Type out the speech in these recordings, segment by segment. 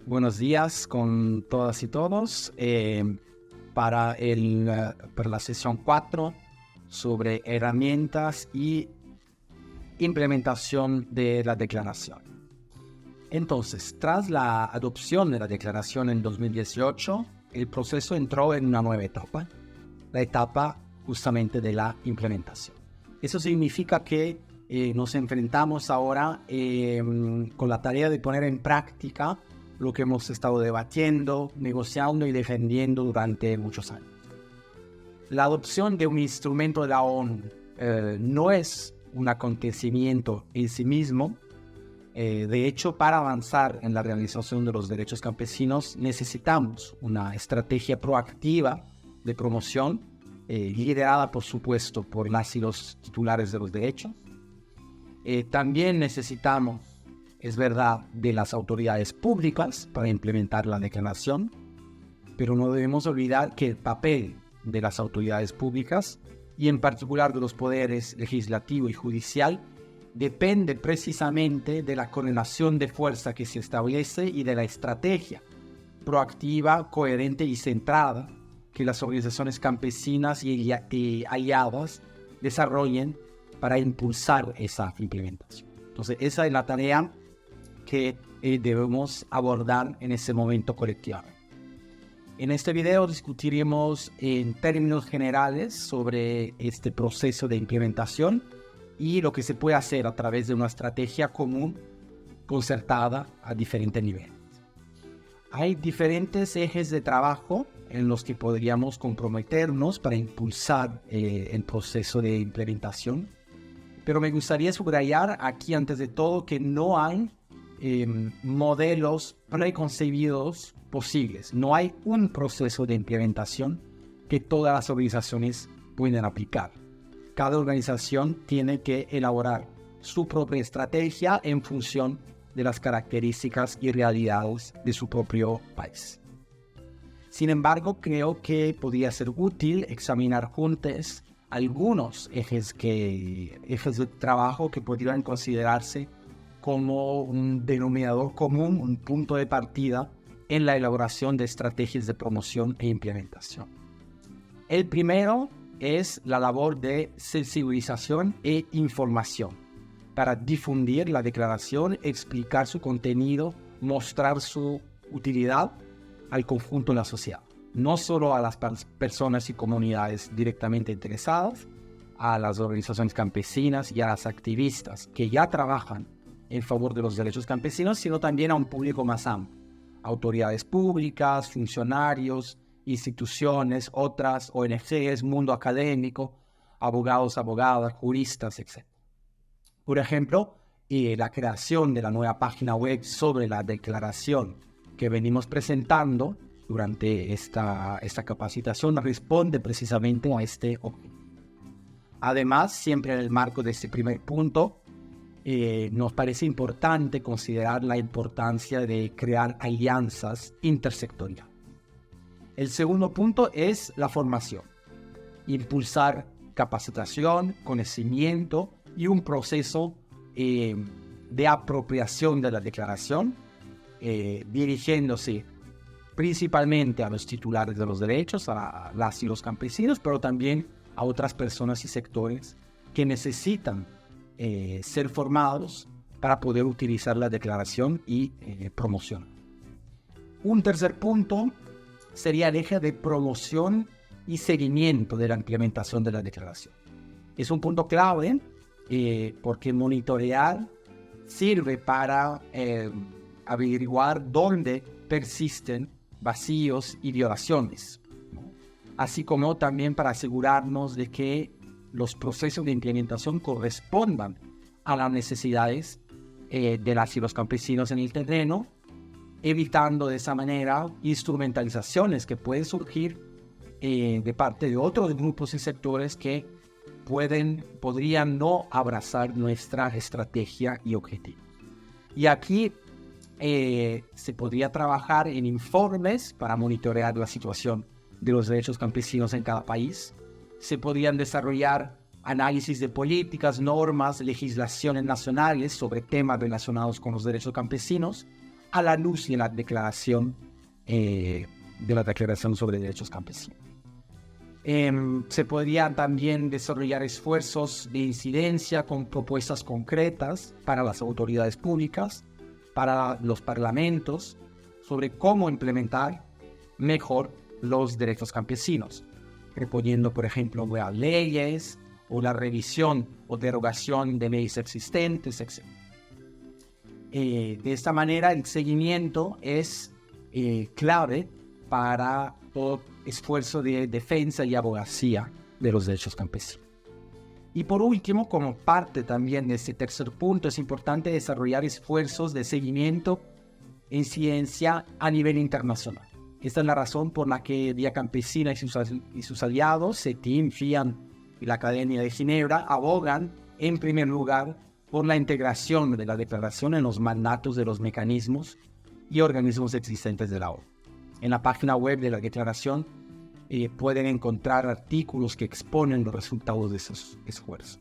Buenos días con todas y todos para la sesión 4 sobre herramientas y implementación de la declaración. Entonces, tras la adopción de la declaración en 2018, el proceso entró en una nueva etapa, la etapa justamente de la implementación. Eso significa que nos enfrentamos ahora con la tarea de poner en práctica lo que hemos estado debatiendo, negociando y defendiendo durante muchos años. La adopción de un instrumento de la ONU no es un acontecimiento en sí mismo. De hecho, para avanzar en la realización de los derechos campesinos necesitamos una estrategia proactiva de promoción, liderada por supuesto por las y los titulares de los derechos. También necesitamos, es verdad, de las autoridades públicas para implementar la declaración, pero no debemos olvidar que el papel de las autoridades públicas, y en particular de los poderes legislativo y judicial, depende precisamente de la correlación de fuerza que se establece y de la estrategia proactiva, coherente y centrada que las organizaciones campesinas y aliadas desarrollen para impulsar esa implementación. Entonces, esa es la tarea que debemos abordar en ese momento colectivamente. En este video discutiremos en términos generales sobre este proceso de implementación y lo que se puede hacer a través de una estrategia común concertada a diferentes niveles. Hay diferentes ejes de trabajo en los que podríamos comprometernos para impulsar el proceso de implementación, pero me gustaría subrayar aquí antes de todo que no hay modelos preconcebidos posibles. No hay un proceso de implementación que todas las organizaciones puedan aplicar. Cada organización tiene que elaborar su propia estrategia en función de las características y realidades de su propio país. Sin embargo, creo que podría ser útil examinar juntos algunos ejes de trabajo que podrían considerarse como un denominador común, un punto de partida en la elaboración de estrategias de promoción e implementación. El primero es la labor de sensibilización e información para difundir la declaración, explicar su contenido, mostrar su utilidad al conjunto de la sociedad, no solo a las personas y comunidades directamente interesadas, a las organizaciones campesinas y a las activistas que ya trabajan en favor de los derechos campesinos, sino también a un público más amplio, autoridades públicas, funcionarios, instituciones, otras ONGs, mundo académico, abogados, abogadas, juristas, etc. Por ejemplo, la creación de la nueva página web sobre la declaración que venimos presentando durante esta capacitación responde precisamente a este objetivo. Además, siempre en el marco de este primer punto, nos parece importante considerar la importancia de crear alianzas intersectoriales. El segundo punto es la formación. Impulsar capacitación, conocimiento y un proceso de apropiación de la declaración, dirigiéndose principalmente a los titulares de los derechos, a las y los campesinos, pero también a otras personas y sectores que necesitan ser formados para poder utilizar la declaración y promoción. Un tercer punto sería el eje de promoción y seguimiento de la implementación de la declaración. Es un punto clave porque monitorear sirve para averiguar dónde persisten vacíos y violaciones, ¿no? Así como también para asegurarnos de que los procesos de implementación correspondan a las necesidades de las y los campesinos en el terreno, evitando de esa manera instrumentalizaciones que pueden surgir de parte de otros grupos y sectores que podrían no abrazar nuestra estrategia y objetivos. Y aquí se podría trabajar en informes para monitorear la situación de los derechos campesinos en cada país. Se podrían desarrollar análisis de políticas, normas, legislaciones nacionales sobre temas relacionados con los derechos campesinos a la luz de la Declaración sobre Derechos Campesinos. Se podría también desarrollar esfuerzos de incidencia con propuestas concretas para las autoridades públicas, para los parlamentos, sobre cómo implementar mejor los derechos campesinos, proponiendo, por ejemplo, nuevas leyes o la revisión o derogación de leyes existentes, etc. De esta manera, el seguimiento es clave para todo esfuerzo de defensa y abogacía de los derechos campesinos. Y por último, como parte también de este tercer punto, es importante desarrollar esfuerzos de seguimiento e incidencia a nivel internacional. Esta es la razón por la que Vía Campesina y sus aliados, CETIM, FIAN y la Academia de Ginebra, abogan en primer lugar por la integración de la declaración en los mandatos de los mecanismos y organismos existentes de la ONU. En la página web de la declaración pueden encontrar artículos que exponen los resultados de esos esfuerzos.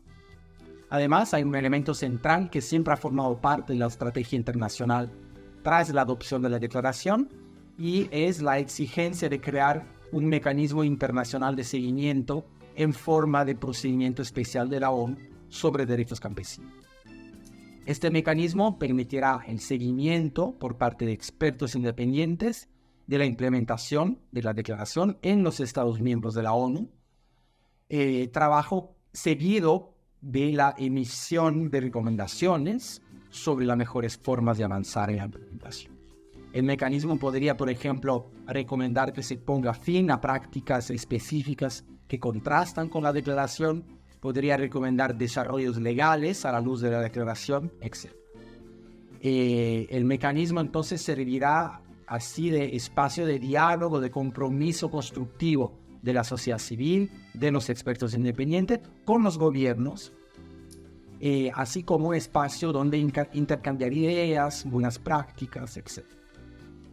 Además, hay un elemento central que siempre ha formado parte de la estrategia internacional tras la adopción de la declaración, y es la exigencia de crear un mecanismo internacional de seguimiento en forma de procedimiento especial de la ONU sobre derechos campesinos. Este mecanismo permitirá el seguimiento por parte de expertos independientes de la implementación de la declaración en los Estados miembros de la ONU, trabajo seguido de la emisión de recomendaciones sobre las mejores formas de avanzar en la implementación. El mecanismo podría, por ejemplo, recomendar que se ponga fin a prácticas específicas que contrastan con la declaración, podría recomendar desarrollos legales a la luz de la declaración, etc. El mecanismo entonces servirá así de espacio de diálogo, de compromiso constructivo de la sociedad civil, de los expertos independientes con los gobiernos, así como un espacio donde intercambiar ideas, buenas prácticas, etc.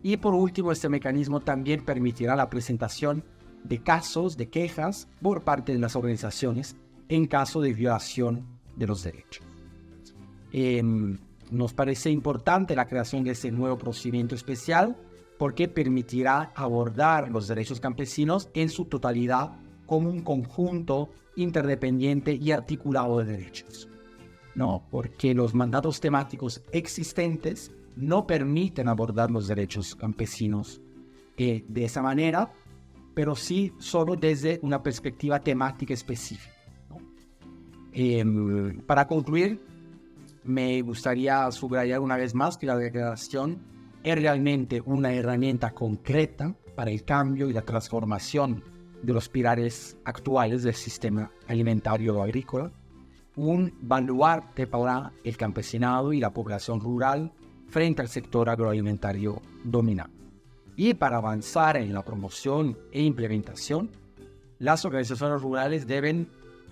Y por último, este mecanismo también permitirá la presentación de casos de quejas por parte de las organizaciones en caso de violación de los derechos. Nos parece importante la creación de este nuevo procedimiento especial porque permitirá abordar los derechos campesinos en su totalidad como un conjunto interdependiente y articulado de derechos. No, porque los mandatos temáticos existentes no permiten abordar los derechos campesinos de esa manera, pero sí solo desde una perspectiva temática específica, ¿no? Para concluir, me gustaría subrayar una vez más que la declaración es realmente una herramienta concreta para el cambio y la transformación de los pilares actuales del sistema alimentario agrícola, un baluarte para el campesinado y la población rural frente al sector agroalimentario dominante. Y para avanzar en la promoción e implementación, las organizaciones rurales deben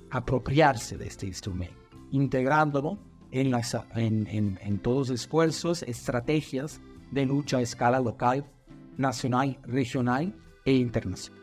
apropiarse de este instrumento, integrándolo en todos los esfuerzos, estrategias de lucha a escala local, nacional, regional e internacional.